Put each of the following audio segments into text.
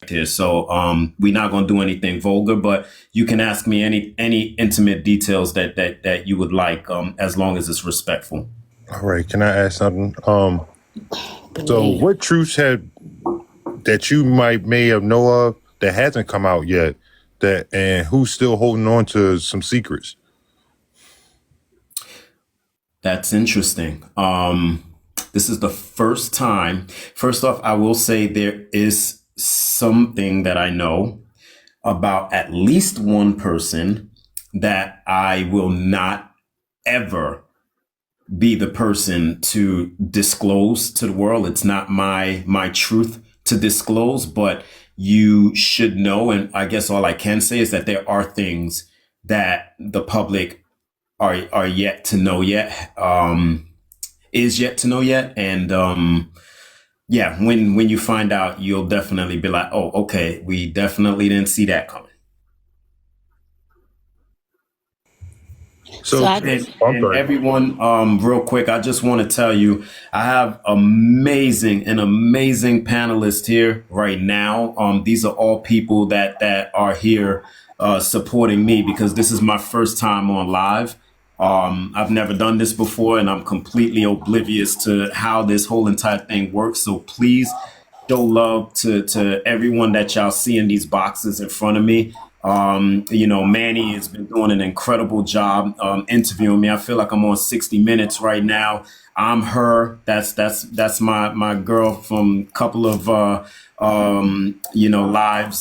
here. So we're not going to do anything vulgar, but you can ask me any intimate details that you would like, as long as it's respectful. All right. Can I ask something? So what truths that you may have know of that hasn't come out yet, and who's still holding on to some secrets? That's interesting. This is the first time. First off, I will say there is something that I know about at least one person that I will not ever be the person to disclose to the world. It's not my truth to disclose, but you should know. And I guess all I can say is that there are things that the public are yet to know yet, is yet to know yet. And yeah, when you find out, you'll definitely be like, oh, okay, we definitely didn't see that coming. So, And everyone, real quick, I just want to tell you, I have an amazing panelist here right now. These are all people that are here supporting me, because this is my first time on live. I've never done this before, and I'm completely oblivious to how this whole entire thing works. So please show love to everyone that y'all see in these boxes in front of me. Manny has been doing an incredible job interviewing me. I feel like I'm on 60 Minutes right now. I'm her. That's my girl from a couple of lives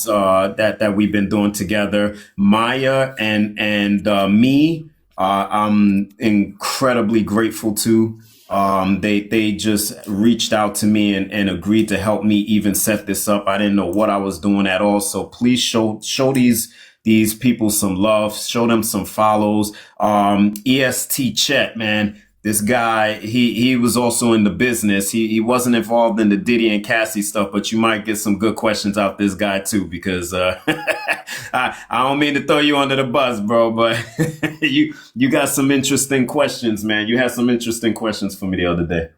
that we've been doing together. Maya and me. I'm incredibly grateful to. They just reached out to me and agreed to help me even set this up. I didn't know what I was doing at all. So please show these people some love, show them some follows. EST Chet, man. This guy, he was also in the business. He wasn't involved in the Diddy and Cassie stuff, but you might get some good questions out this guy too, because I don't mean to throw you under the bus, bro, but you got some interesting questions, man. You had some interesting questions for me the other day.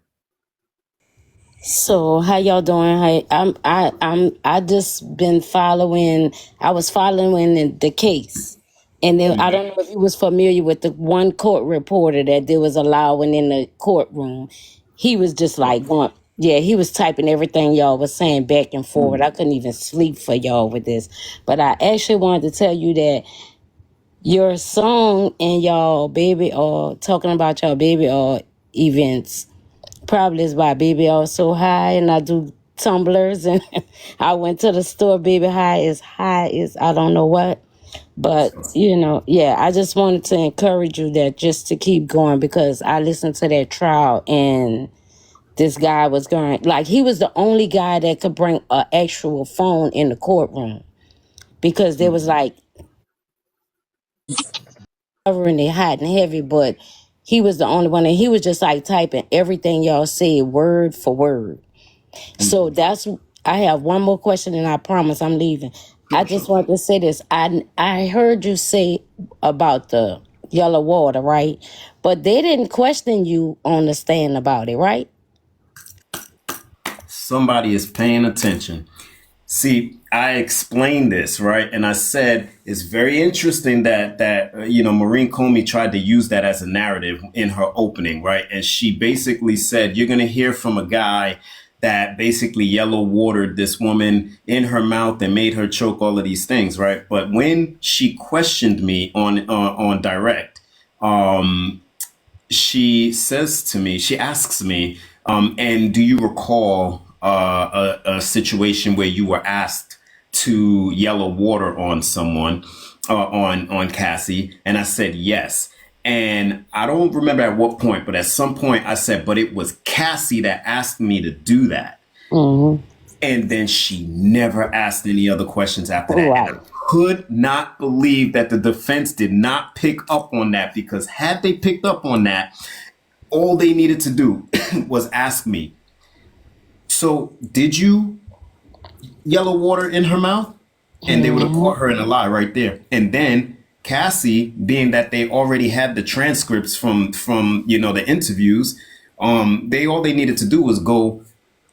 So how y'all doing? I just been following. I was following the case, and then I don't know if you was familiar with the one court reporter that there was allowing in the courtroom. He was just like going, yeah, he was typing everything y'all was saying back and forward. I couldn't even sleep for y'all with this, but I actually wanted to tell you that your song and y'all baby or talking about y'all baby or events probably is by Baby All So High, and I do tumblers, and I went to the store. Baby high is I don't know what, but yeah, I just wanted to encourage you that just to keep going, because I listened to that trial, and this guy was going, like, he was the only guy that could bring an actual phone in the courtroom, because there was like covering it hot and heavy, but he was the only one, and he was just like typing everything y'all said word for word. So I have one more question, and I promise I'm leaving. I just want to say this. I heard you say about the yellow water, right? But they didn't question you on the stand about it, right? Somebody is paying attention. See, I explained this, right? And I said it's very interesting that Maureen Comey tried to use that as a narrative in her opening, right? And she basically said, you're going to hear from a guy that basically yellow watered this woman in her mouth and made her choke, all of these things, right? But when she questioned me on direct, she asks me, and do you recall a situation where you were asked to yellow water on someone, on Cassie? And I said yes. And I don't remember at what point, but at some point I said, but it was Cassie that asked me to do that. Mm-hmm. And then she never asked any other questions after that. Right. And I could not believe that the defense did not pick up on that, because had they picked up on that, all they needed to do was ask me, so did you yellow water in her mouth? And they would have caught her in a lie right there. And then Cassie, being that they already had the transcripts from the interviews, all they needed to do was go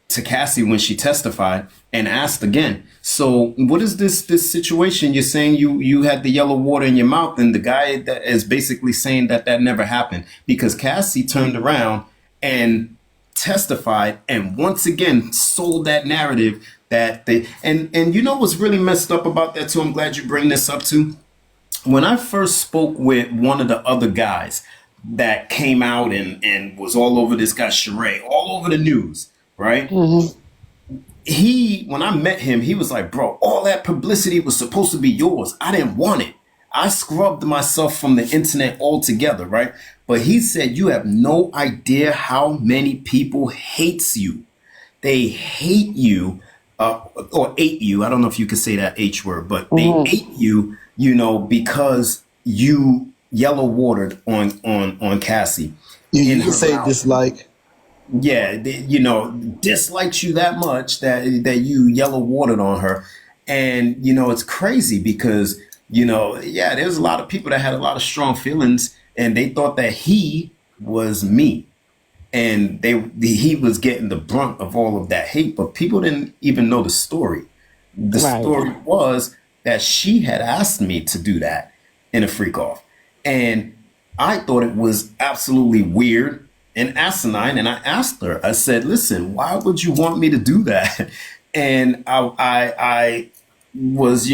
to Cassie when she testified and asked again. So what is this situation? You're saying you had the yellow water in your mouth, and the guy that is basically saying that never happened, because Cassie turned around and testified and once again sold that narrative that they and you know what's really messed up about that too? I'm glad you bring this up too. When I first spoke with one of the other guys that came out and was all over this guy Sheree, all over the news, right? When I met him, he was like, bro, all that publicity was supposed to be yours. I didn't want it. I scrubbed myself from the internet altogether, right? But he said, you have no idea how many people hates you. They hate you, or ate you. I don't know if you could say that H word, but they ate you, because you yellow watered on Cassie. You can say dislike. Yeah, dislikes you that much that you yellow watered on her. And, it's crazy because, there's a lot of people that had a lot of strong feelings and they thought that he was me. And he was getting the brunt of all of that hate, but people didn't even know the story. The story was that she had asked me to do that in a freak off. And I thought it was absolutely weird and asinine. And I asked her, I said, listen, why would you want me to do that? And I was,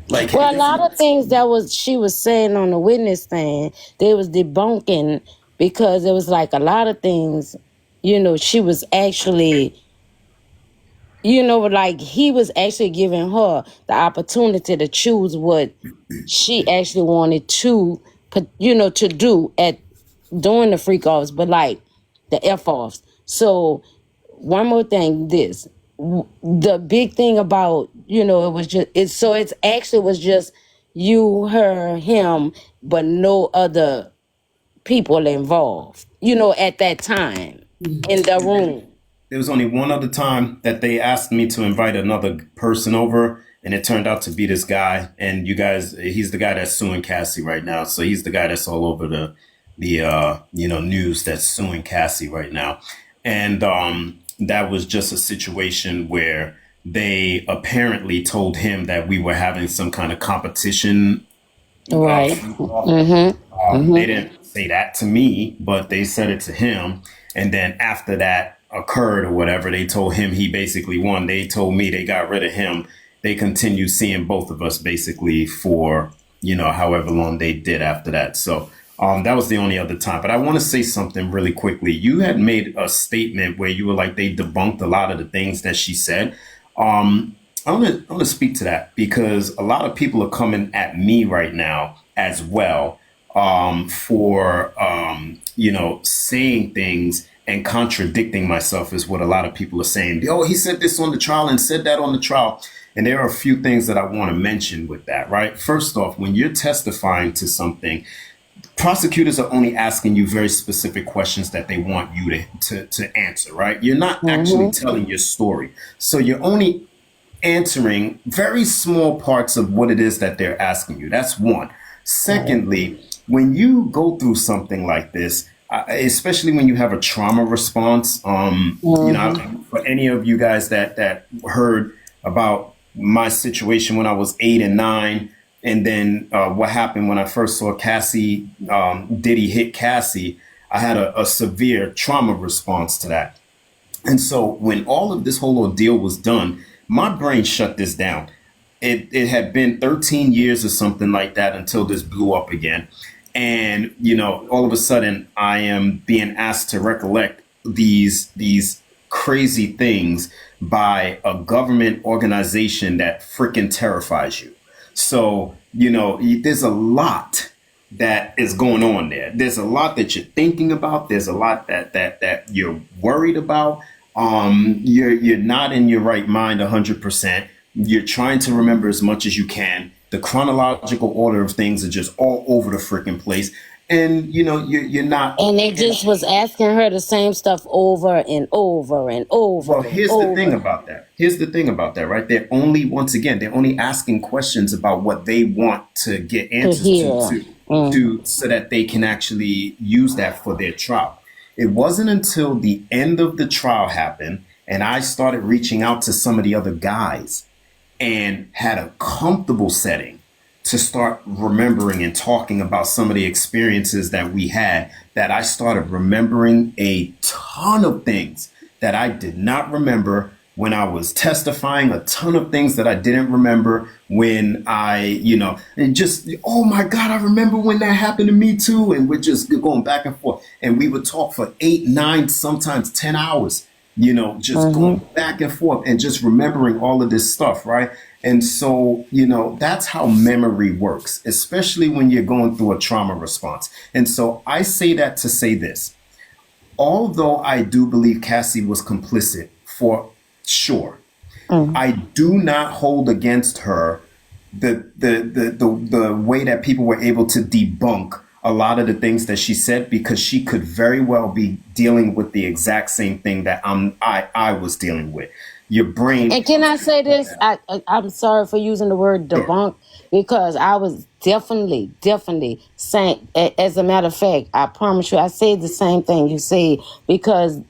like, well, a lot of things she was saying on the witness stand, they was debunking, because it was like a lot of things, she was actually, like he was actually giving her the opportunity to choose what she actually wanted to, to do during the freak offs, but like the F offs. So one more thing, the big thing about, it was just, it's actually was just you, her, him, but no other people involved, at that time in the room. There was only one other time that they asked me to invite another person over, and it turned out to be this guy. And you guys, he's the guy that's suing Cassie right now. So he's the guy that's all over the news that's suing Cassie right now. And that was just a situation where they apparently told him that we were having some kind of competition. Right. They didn't say that to me, but they said it to him. And then after that occurred or whatever, they told him he basically won. They told me they got rid of him. They continued seeing both of us basically for, however long they did after that. So that was the only other time. But I want to say something really quickly. You had made a statement where you were like, they debunked a lot of the things that she said. I want to speak to that because a lot of people are coming at me right now as well for, saying things and contradicting myself is what a lot of people are saying. Oh, he said this on the trial and said that on the trial. And there are a few things that I want to mention with that, right? First off, when you're testifying to something, prosecutors are only asking you very specific questions that they want you to answer, right? You're not actually telling your story. So you're only answering very small parts of what it is that they're asking you. That's one. Secondly, when you go through something like this, especially when you have a trauma response, for any of you guys that heard about my situation when I was 8 and 9, and then what happened when I first saw Cassie, Diddy hit Cassie, I had a severe trauma response to that. And so when all of this whole ordeal was done, my brain shut this down. It had been 13 years or something like that until this blew up again. And, all of a sudden I am being asked to recollect these crazy things by a government organization that freaking terrifies you. So, there's a lot that is going on there. There's a lot that you're thinking about. There's a lot that you're worried about. You're not in your right mind 100%. You're trying to remember as much as you can. The chronological order of things are just all over the freaking place. And, you're not. And they just was asking her the same stuff over and over and over. Well, here's the thing about that, right? They're only asking questions about what they want to get answers to so that they can actually use that for their trial. It wasn't until the end of the trial happened and I started reaching out to some of the other guys and had a comfortable setting to start remembering and talking about some of the experiences that we had, that I started remembering a ton of things that I did not remember when I was testifying, a ton of things that I didn't remember when and just, oh my God, I remember when that happened to me too. And we're just going back and forth. And we would talk for 8, 9, sometimes 10 hours, just going back and forth and just remembering all of this stuff, right? And so, that's how memory works, especially when you're going through a trauma response. And so I say that to say this. Although I do believe Cassie was complicit for sure, I do not hold against her the way that people were able to debunk a lot of the things that she said, because she could very well be dealing with the exact same thing that I was dealing with. Your brain. And can I say this? I'm sorry for using the word debunk, because I was definitely saying, as a matter of fact, I promise you, I said the same thing you said, because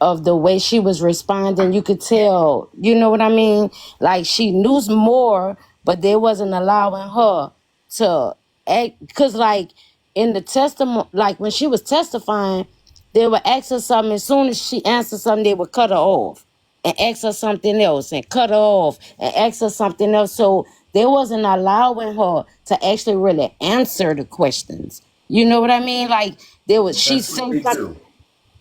of the way she was responding. You could tell, you know what I mean? Like, she knew more, but they wasn't allowing her to act. Because, like, in the testimony, like when she was testifying, they would ask her something. As soon as she answered something, they would cut her off and ask her something else, and cut her off and ask her something else. So they wasn't allowing her to actually really answer the questions. You know what I mean? Like, she That's what said they something. do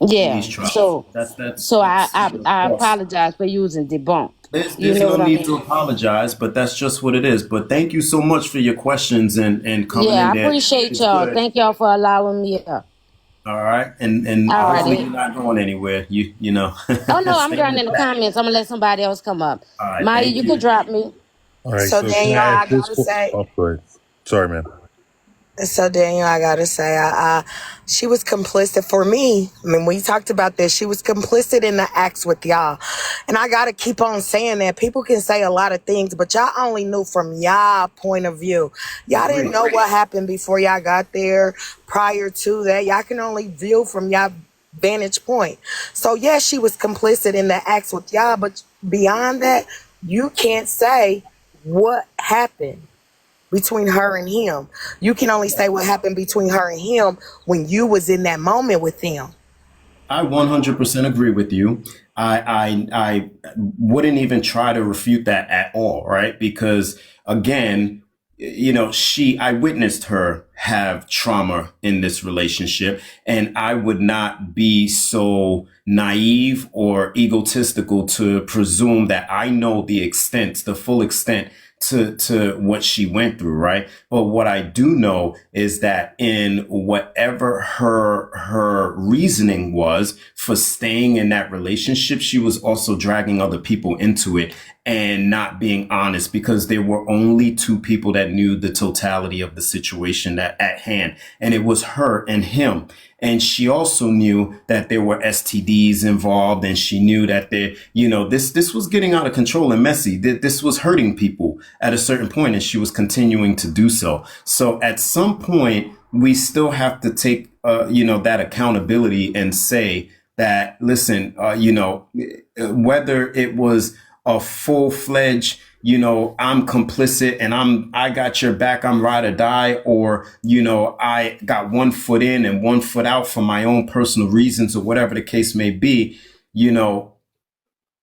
in these Yeah. trials. So That's so I, that's I I boss. apologize for using debunk. You There's know no what I need mean? to apologize, but that's just what it is. But thank you so much for your questions and coming Yeah, in I there. appreciate It's y'all. good. Thank y'all for allowing me up. All right, and All hopefully righty. you're not going anywhere. Oh no, I'm Stay down in the in the chat. comments. I'm gonna let somebody else come up. All right, Maya, thank you could you. drop me. All right, So so can Daniel, I ask I this? gotta say, Oh, sorry. Sorry, man. so Daniel, I gotta say, she was complicit for me. I mean, we talked about this. She was complicit in the acts with y'all, and I gotta keep on saying that. People can say a lot of things, but y'all only knew from y'all point of view. Y'all didn't Agreed. know what happened before y'all got there. Prior to that, y'all can only view from y'all vantage point. So yes, she was complicit in the acts with y'all, but beyond that, you can't say what happened between her and him. You can only say what happened between her and him when you was in that moment with them. I 100% agree with you. I wouldn't even try to refute that at all, right? Because again, I witnessed her have trauma in this relationship, and I would not be so naive or egotistical to presume that I know the full extent to what she went through, right? But what I do know is that in whatever her reasoning was for staying in that relationship, she was also dragging other people into it and not being honest, because there were only two people that knew the totality of the situation that at hand, and it was her and him. And she also knew that there were STDs involved, and she knew that this was getting out of control and messy. This was hurting people at a certain point, and she was continuing to do so. So at some point, we still have to take that accountability and say that, listen, whether it was a full-fledged, I'm complicit and I got your back, I'm ride or die, or, I got one foot in and one foot out for my own personal reasons, or whatever the case may be,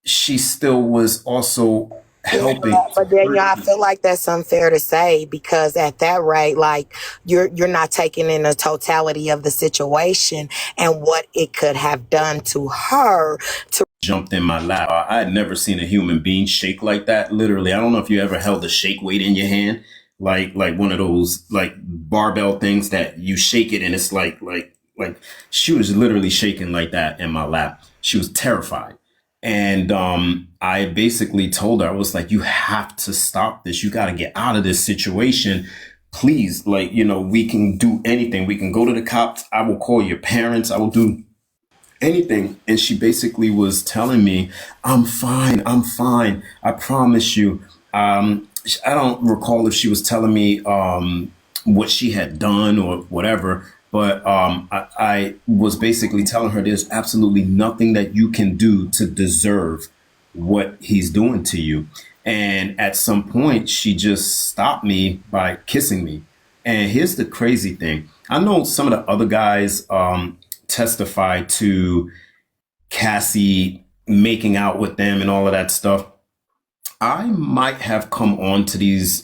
she still was also Yeah, helping but to Daniel, hurt I people. feel like that's unfair to say, because at that rate, like you're not taking in the totality of the situation and what it could have done to her. Jumped in my lap. I had never seen a human being shake like that. Literally, I don't know if you ever held a shake weight in your hand, like one of those like barbell things that you shake it and it's like she was literally shaking like that in my lap. She was terrified. And I basically told her, I was like, you have to stop this. You got to get out of this situation. Please, we can do anything. We can go to the cops. I will call your parents. I will do anything. And she basically was telling me, I'm fine. I'm fine. I promise you. I don't recall if she was telling me what she had done or whatever, But I was basically telling her there's absolutely nothing that you can do to deserve what he's doing to you. And at some point, she just stopped me by kissing me. And here's the crazy thing. I know some of the other guys testified to Cassie making out with them and all of that stuff. I might have come on to these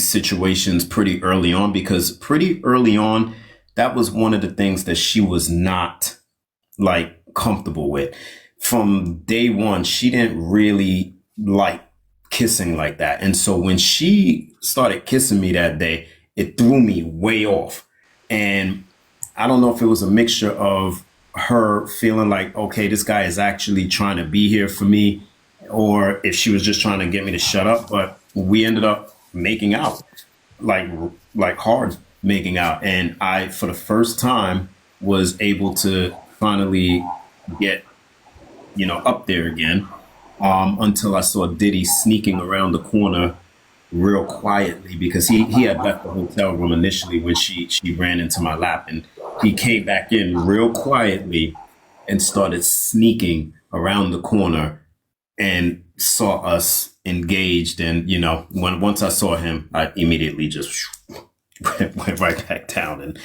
situations pretty early on, because pretty early on, that was one of the things that she was not like comfortable with. From day one, she didn't really like kissing like that. And so when she started kissing me that day, it threw me way off. And I don't know if it was a mixture of her feeling like, okay, this guy is actually trying to be here for me, or if she was just trying to get me to shut up. But we ended up making out, like hard making out. And I, for the first time, was able to finally get, up there again, until I saw Diddy sneaking around the corner real quietly, because he had left the hotel room initially when she ran into my lap, and he came back in real quietly and started sneaking around the corner and saw us engaged. And once I saw him, I immediately just went right back down,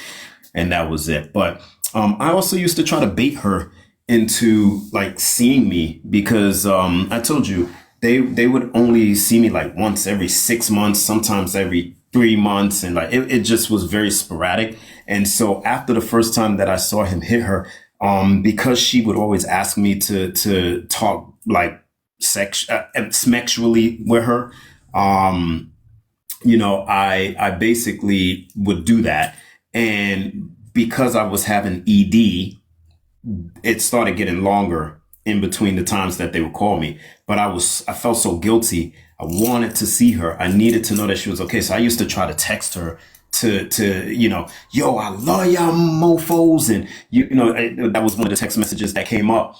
and that was it. But I also used to try to bait her into like seeing me, because I told you they would only see me like once every 6 months, sometimes every 3 months, and like it just was very sporadic. And so after the first time that I saw him hit her, because she would always ask me to talk like sexually with her, I basically would do that. And because I was having ED, it started getting longer in between the times that they would call me. But I felt so guilty. I wanted to see her. I needed to know that she was okay. So I used to try to text her to yo, I love y'all mofos. And that was one of the text messages that came up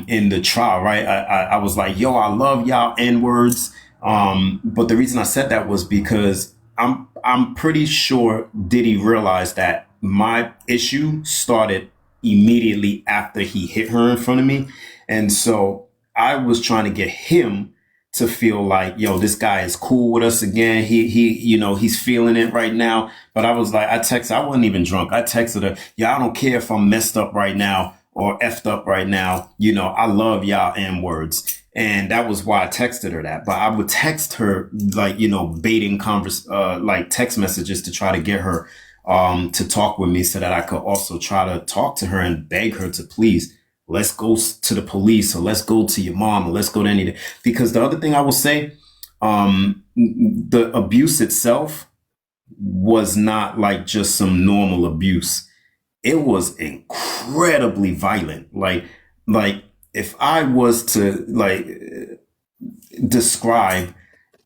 in the trial, right? I was like, yo, I love y'all N-words. But the reason I said that was because I'm pretty sure Diddy realized that my issue started immediately after he hit her in front of me. And so I was trying to get him to feel like, yo, this guy is cool with us again. He's feeling it right now. But I was like, I wasn't even drunk. I texted her, yeah, I don't care if I'm messed up right now or effed up right now. I love y'all N-words. And that was why I texted her that. But I would text her like, baiting like text messages to try to get her to talk with me, so that I could also try to talk to her and beg her to please, let's go to the police, or let's go to your mom, or let's go to anything. Because the other thing I will say, the abuse itself was not like just some normal abuse. It was incredibly violent. Like if I was to like describe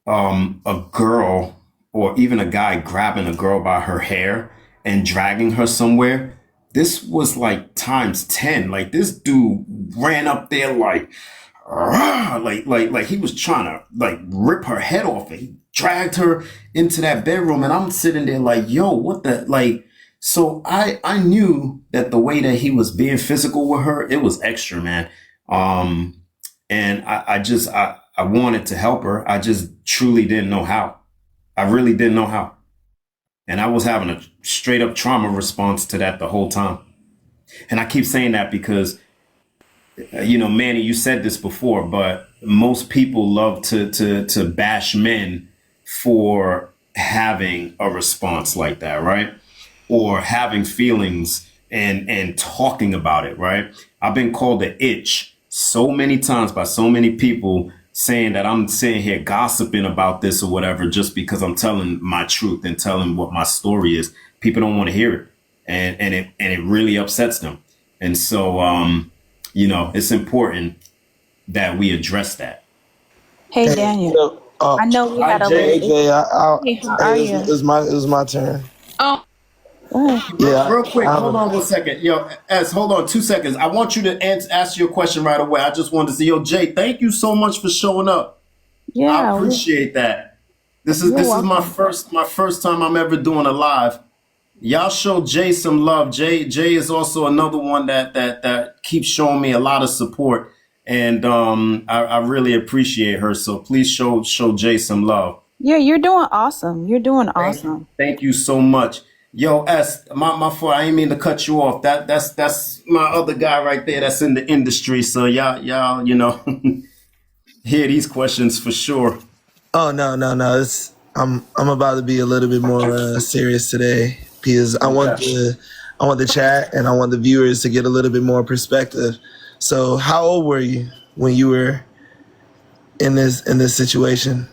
a girl or even a guy grabbing a girl by her hair and dragging her somewhere, this was like times 10. Like this dude ran up there like he was trying to like rip her head off, and he dragged her into that bedroom. And I'm sitting there like, yo, what the, like, so I knew that the way that he was being physical with her, it was extra, man. And I wanted to help her. I just truly didn't know how. I really didn't know how. And I was having a straight up trauma response to that the whole time. And I keep saying that because, Manny, you said this before, but most people love to bash men for having a response like that, right? Or having feelings and talking about it, right? I've been called an itch so many times by so many people, saying that I'm sitting here gossiping about this or whatever, just because I'm telling my truth and telling what my story is. People don't want to hear it, and it really upsets them. And so, it's important that we address that. Hey, Daniel. I know we had a Jay, little. Hey, how are you? it was my turn. Oh, Yeah, Real quick, hold on 1 second. Yo, hold on 2 seconds. I want you to ask your question right away. I just wanted to say, yo, Jay, thank you so much for showing up. yeah. I appreciate that. This is my first time I'm ever doing a live. Y'all show Jay some love. Jay is also another one that keeps showing me a lot of support, and I really appreciate her. So please show Jay some love. Yeah, you're doing awesome. You're doing awesome. Thank you so much. Yo, S, my fault. I ain't mean to cut you off. That's my other guy right there. That's in the industry. So y'all, hear these questions for sure. Oh no. I'm about to be a little bit more serious today because I want the chat and I want the viewers to get a little bit more perspective. So, how old were you when you were in this situation?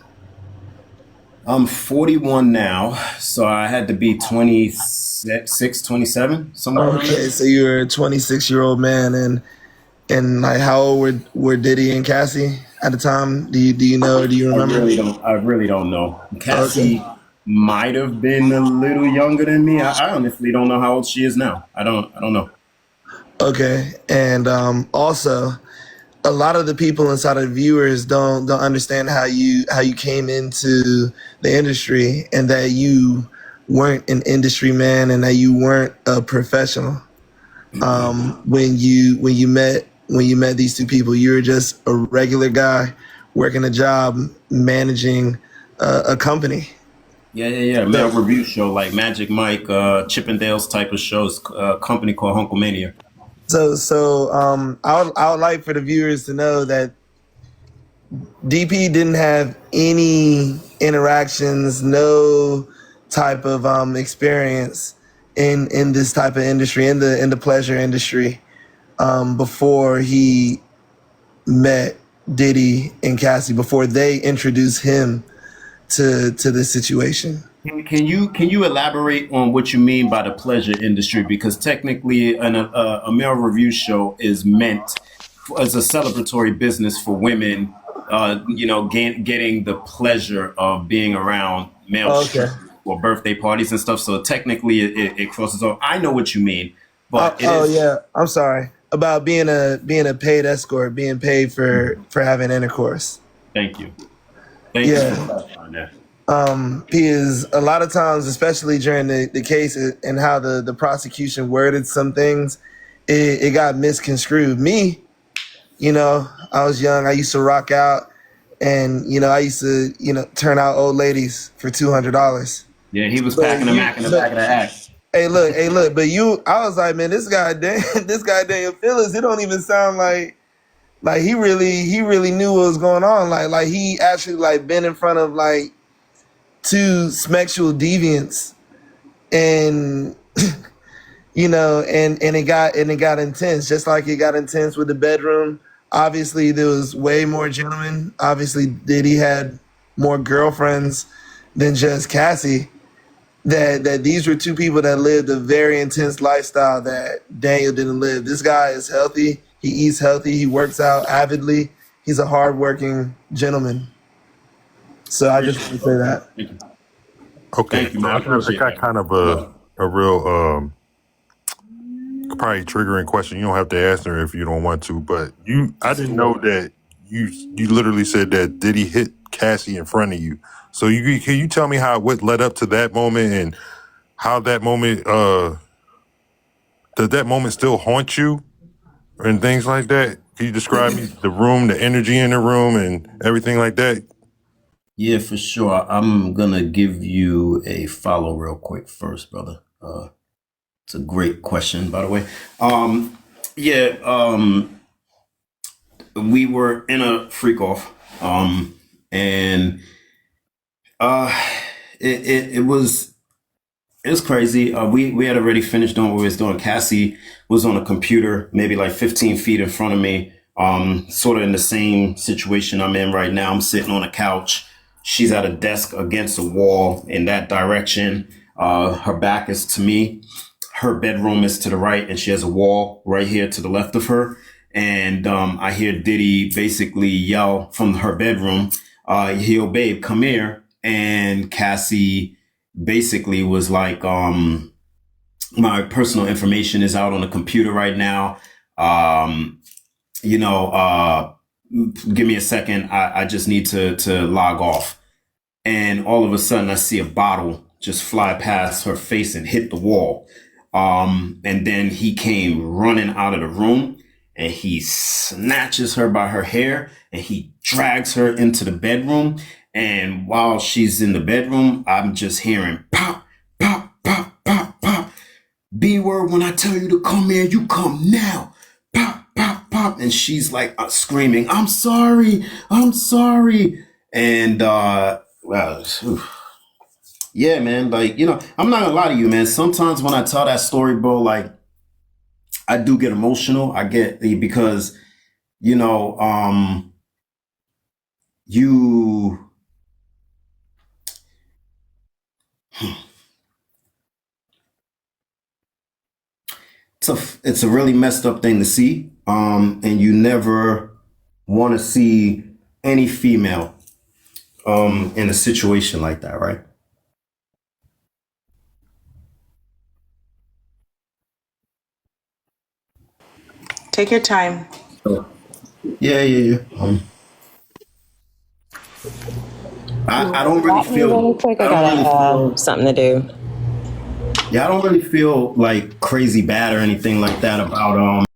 I'm 41 now, so I had to be 26, 27, somewhere around there. Okay, so you're a 26-year-old man, and like how old were Diddy and Cassie at the time? Do you know? Or do you remember? I really don't know. Okay. Cassie might have been a little younger than me. I honestly don't know how old she is now. I don't know. Okay, and also, a lot of the people inside of the viewers don't understand how you came into the industry and that you weren't an industry man and that you weren't a professional. When you met these two people, you were just a regular guy working a job managing a company. Yeah. Male review show like Magic Mike, Chippendales type of shows. Company called Hunklemania. So I would like for the viewers to know that DP didn't have any interactions, no type of experience in this type of industry, in the pleasure industry, before he met Diddy and Cassie, before they introduced him to this situation. Can you elaborate on what you mean by the pleasure industry? Because technically, a male review show is meant as a celebratory business for women. Getting the pleasure of being around male strippers or birthday parties and stuff. So technically, it crosses over. I know what you mean, but yeah, I'm sorry about being a paid escort, being paid for having intercourse. Thank you. Thank you for clarifying that. Because a lot of times, especially during the case and how the prosecution worded some things, it got misconstrued. Me, I was young. I used to rock out, and I used to turn out old ladies for $200. Yeah, he was packing a Mac in the back of the act. Hey, look, but I was like, man, this guy Daniel Phillips, it don't even sound like he really knew what was going on. Like he actually like been in front of like two sexual deviants, and and it got intense, just like it got intense with the bedroom. Obviously, there was way more gentlemen. Obviously, Diddy had more girlfriends than just Cassie. That these were two people that lived a very intense lifestyle that Daniel didn't live. This guy is healthy. He eats healthy. He works out avidly. He's a hardworking gentleman. So I just want to say that. Okay, Thank you, man. I got kind of a real probably triggering question. You don't have to answer if you don't want to, but I didn't know that you literally said that Diddy hit Cassie in front of you. So can you tell me what led up to that moment and how that moment does that moment still haunt you and things like that? Can you describe me the room, the energy in the room, and everything like that? Yeah, for sure. I'm gonna give you a follow real quick first, brother. It's a great question, by the way. We were in a freak off, and it was crazy. We had already finished doing what we was doing. Cassie was on a computer, maybe like 15 feet in front of me. Sort of in the same situation I'm in right now. I'm sitting on a couch. She's at a desk against a wall in that direction. Her back is to me. Her bedroom is to the right, and she has a wall right here to the left of her. And I hear Diddy basically yell from her bedroom, "Yo, babe, come here." And Cassie basically was like, "My personal information is out on the computer right now. Give me a second. I just need to log off." And all of a sudden I see a bottle just fly past her face and hit the wall. And then he came running out of the room and he snatches her by her hair and he drags her into the bedroom. And while she's in the bedroom, I'm just hearing pop, pop, pop, pop, pop. B word, when I tell you to come here, you come now. Pop, pop, pop. And she's like screaming, I'm sorry. I'm sorry. And, well, yeah, man, like, you know, I'm not gonna lie to you, man. Sometimes when I tell that story, bro, like, I do get emotional. I get because, you know, you, it's a really messed up thing to see. And you never want to see any female, in a situation like that, right? Take your time. So, yeah. I don't really Stop me really feel, quick. I I don't gotta really feel, something to do. yeah, I don't really feel like crazy bad or anything like that about,